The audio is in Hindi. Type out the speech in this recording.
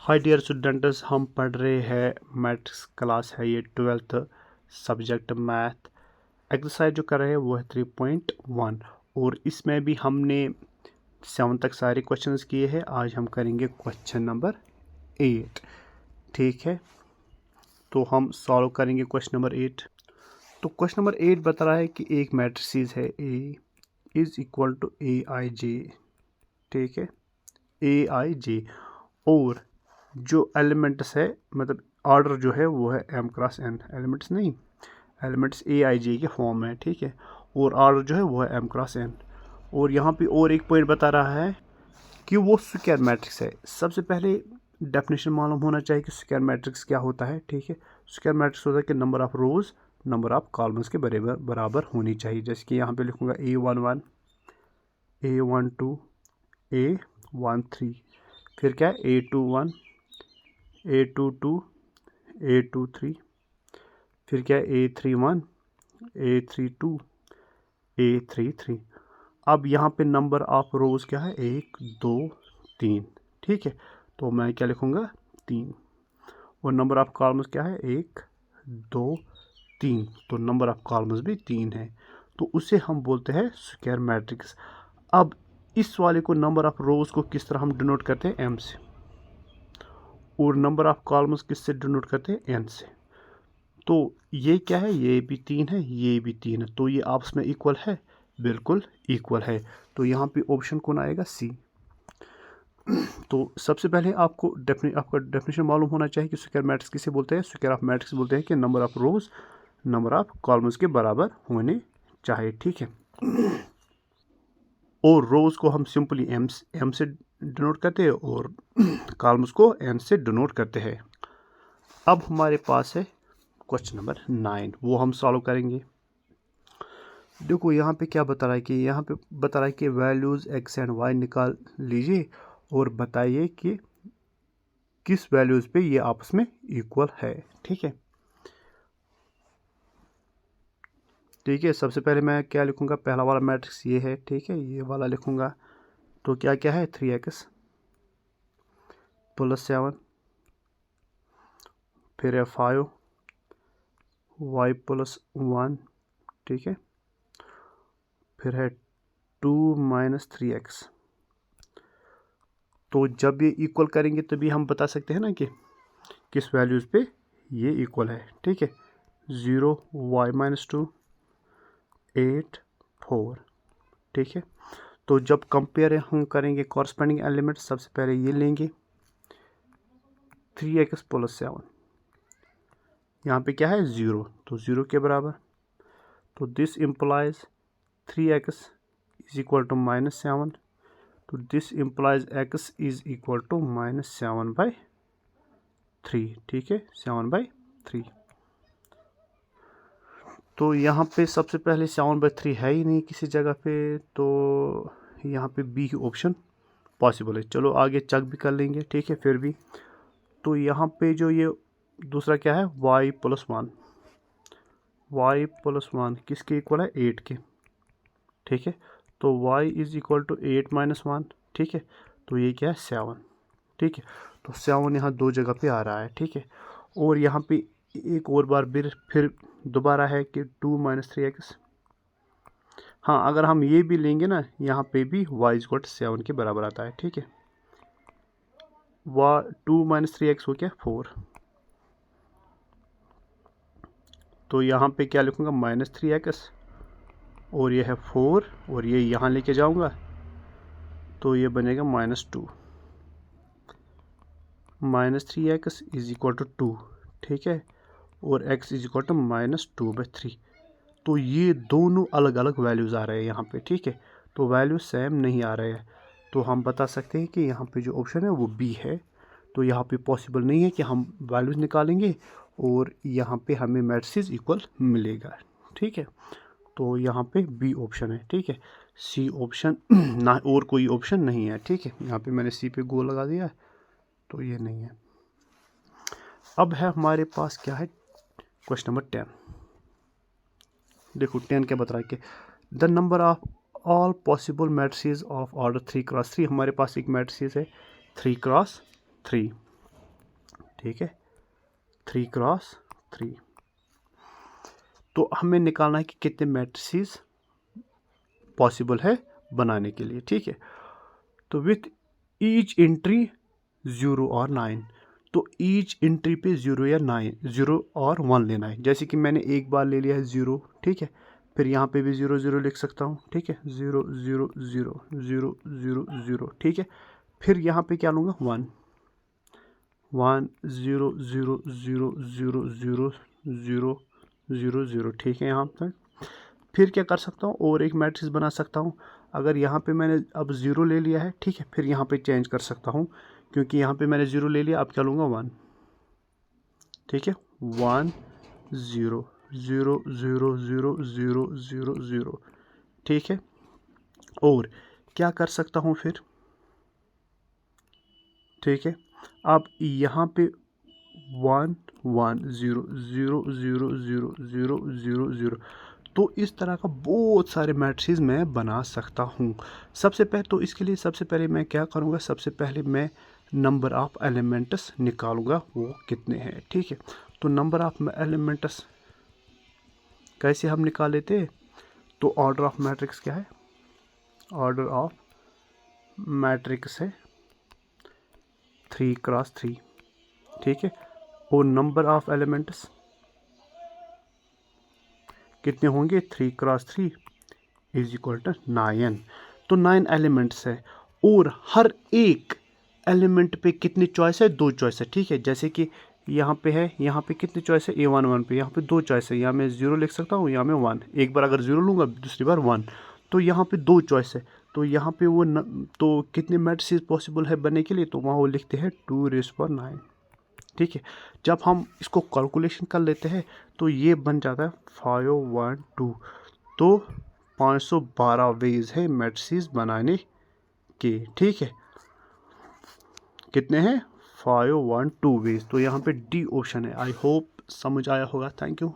हाय डियर स्टूडेंट्स, हम पढ़ रहे हैं मैथ्स क्लास है ये 12th सब्जेक्ट मैथ। एक्सरसाइज जो कर रहे हैं वो है 3.1 और इसमें भी हमने 7 तक सारे क्वेश्चंस किए हैं। आज हम करेंगे क्वेश्चन नंबर 8। ठीक है, तो हम सॉल्व करेंगे क्वेश्चन नंबर 8। तो क्वेश्चन नंबर 8 बता रहा है कि एक मैट्रिक्स है ए इज इक्वल टू ए आई जे। ठीक है, ए आई जे और जो एलिमेंट्स है मतलब ऑर्डर जो है वो है m क्रॉस n। एलिमेंट्स नहीं, एलिमेंट्स ए आई जे के फॉर्म है। ठीक है, और ऑर्डर जो है वो है m क्रॉस n। और यहाँ पे और एक पॉइंट बता रहा है कि वो स्क्वायर मैट्रिक्स है। सबसे पहले डेफिनेशन मालूम होना चाहिए कि स्क्वायर मैट्रिक्स क्या होता है। ठीक है, स्क्वायर मैट्रिक्स होता है कि number of rose number of columns के बराबर होनी चाहिए। जैसे कि यहाँ पे लिखूंगा A11 A12 A13, फिर क्या है A21 A22 A23, फिर क्या है A31 A32 A33। अब यहाँ पे नंबर ऑफ रोज क्या है 1 2 3। ठीक है, तो मैं क्या लिखूँगा 3। और नंबर ऑफ कॉलम्स क्या है 1 2 3, तो नंबर ऑफ कॉलम्स भी 3 है। तो उसे हम बोलते हैं स्क्वायर मैट्रिक्स। अब इस वाले को नंबर ऑफ रोज को किस तरह हम डिनोट करते हैं m से, और नंबर ऑफ कॉलम्स किससे डिनोट करते हैं n से। तो ये क्या है, ये भी 3 है ये भी 3 है, तो ये आपस में इक्वल है, बिल्कुल इक्वल है। तो यहाँ पे ऑप्शन कौन आएगा सी। तो सबसे पहले आपका डेफिनेशन मालूम होना चाहिए कि स्क्वायर मैट्रिक्स किसे बोलते हैं। स्क्वायर ऑफ मैट्रिक्स बोलते हैं कि number of rose number of columns के बराबर होने चाहिए। ठीक है, और रोज को हम सिंपली एम से डिनोट करते हैं और कॉलम्स को n से डिनोट करते हैं। अब हमारे पास है क्वेश्चन नंबर 9, वो हम सॉल्व करेंगे। देखो यहाँ पे क्या बता रहा है कि यहाँ पे बता रहा है कि वैल्यूज़ x एंड y निकाल लीजिए और बताइए कि किस वैल्यूज़ पे ये आपस में इक्वल है। ठीक है, ठीक है, सबसे पहले मैं क्या लिखूँगा, पहला वाला मैट्रिक्स ये है। ठीक है, ये वाला लिखूँगा। तो क्या क्या है 3x + 7, फिर है 5 y + 1। ठीक है, फिर है 2 - 3x। तो जब ये इक्वल करेंगे तभी हम बता सकते हैं ना कि किस वैल्यूज़ पे ये इक्वल है। ठीक है, 0 y - 2 8 4। ठीक है, तो जब कंपेयर हम करेंगे कॉरस्पॉन्डिंग एलिमेंट, सबसे पहले ये लेंगे 3x + 7। यहाँ पे क्या है 0, तो 0 के बराबर। तो दिस इम्प्लाइज 3x = -7। तो दिस इम्प्लाइज x = -7/3। ठीक है, 7/3। तो यहाँ पे सबसे पहले 7/3 है ही नहीं किसी जगह पे, तो यहाँ पे बी ऑप्शन पॉसिबल है। चलो आगे चेक भी कर लेंगे। ठीक है, फिर भी तो यहाँ पे जो ये दूसरा क्या है y + 1, y + 1 किसके इक्वल है 8 के। ठीक है, तो y = 8 - 1। ठीक है, तो ये क्या है 7। ठीक है, तो 7 यहाँ दो जगह पे आ रहा है। ठीक है, और यहाँ पे एक और बार फिर दोबारा है कि 2 - 3x। हाँ, अगर हम ये भी लेंगे ना, यहाँ पे भी y = 7 के बराबर आता है। ठीक है, 2 - 3x हो गया 4। तो यहाँ पे क्या लिखूँगा -3x, और ये है 4, और ये यहाँ लेके जाऊँगा तो ये बनेगा -2 -3x = 2। ठीक है, और x = -2/3। तो ये दोनों अलग अलग वैल्यूज़ आ रहे हैं यहाँ पे। ठीक है, तो वैल्यू सेम नहीं आ रहे हैं, तो हम बता सकते हैं कि यहाँ पे जो ऑप्शन है वो बी है। तो यहाँ पे पॉसिबल नहीं है कि हम वैल्यूज़ निकालेंगे और यहाँ पे हमें मैट्रिक्स इक्वल मिलेगा। ठीक है, तो यहाँ पे बी ऑप्शन है। ठीक है, सी ऑप्शन ना और कोई ऑप्शन नहीं है। ठीक है, यहाँ पे मैंने सी पे गोल लगा दिया, तो ये नहीं है। अब है हमारे पास क्या है क्वेश्चन नंबर 10। देखो 10 क्या बता रहा है कि the number of all possible matrices of order 3 × 3। हमारे पास एक मैट्रिसेस है 3 × 3। ठीक है, 3 क्रॉस 3। तो हमें निकालना है कि कितने मैट्रिसेस पॉसिबल है बनाने के लिए, ठीक है। तो विथ ईच एंट्री 0 और 9, तो ईच एंट्री पे 0 या 9, 0 और 1 लेना है। जैसे कि मैंने एक बार ले लिया है 0, ठीक है, फिर यहाँ पे भी 0 0 लिख सकता हूँ, ठीक है, 0 0 0 0 0 0, ठीक है। फिर यहाँ पे क्या लूँगा 1 1 0 0 0 0 0 0 0 0, ठीक है। यहाँ पर फिर क्या कर सकता हूँ, और एक मैट्रिक्स बना सकता हूँ। अगर यहाँ पे मैंने अब 0 ले लिया है, ठीक है, फिर यहाँ पे चेंज कर सकता हूँ, क्योंकि यहाँ पे मैंने 0 ले लिया। अब क्या लूँगा 1, ठीक है, 1 0 0 0 0 0 0 0, ठीक है। और क्या कर सकता हूँ फिर, ठीक है। अब यहाँ पे 1 1 0 0 0 0 0 0 0, तो इस तरह का बहुत सारे मैट्रिसेस मैं बना सकता हूँ। सबसे पहले तो इसके लिए सबसे पहले मैं क्या करूँगा, सबसे पहले मैं नंबर ऑफ एलिमेंट्स निकालूंगा वो कितने हैं, ठीक है। तो नंबर ऑफ एलिमेंट्स कैसे हम निकाल लेते हैं, तो ऑर्डर ऑफ मैट्रिक्स क्या है, ऑर्डर ऑफ मैट्रिक्स है 3 क्रॉस 3, ठीक है। और नंबर ऑफ एलिमेंट्स कितने होंगे, 3 क्रॉस 3 इज इक्वल टू 9। तो 9 एलिमेंट्स है, और हर एक एलिमेंट पे कितनी चॉइस है, 2 चॉइस है, ठीक है। जैसे कि यहाँ पे है, यहाँ पे कितनी चॉइस है, A1 1 पे, यहाँ पे 2 चॉइस है, यहाँ मैं 0 लिख सकता हूँ, यहाँ मैं 1, एक बार अगर 0 लूँगा दूसरी बार 1, तो यहाँ पे 2 चॉइस है। तो यहाँ पे वो तो कितने मैट्रिसेस पॉसिबल है बनने के लिए, तो वहाँ वो लिखते हैं 2⁹, ठीक है। जब हम इसको कैलकुलेशन कर लेते हैं तो ये बन जाता है 512। तो 512 वेज है मैट्रिसेस बनाने के, ठीक है। कितने हैं, 512 वेज। तो यहाँ पे डी ऑप्शन है। आई होप समझ आया होगा। Thank you.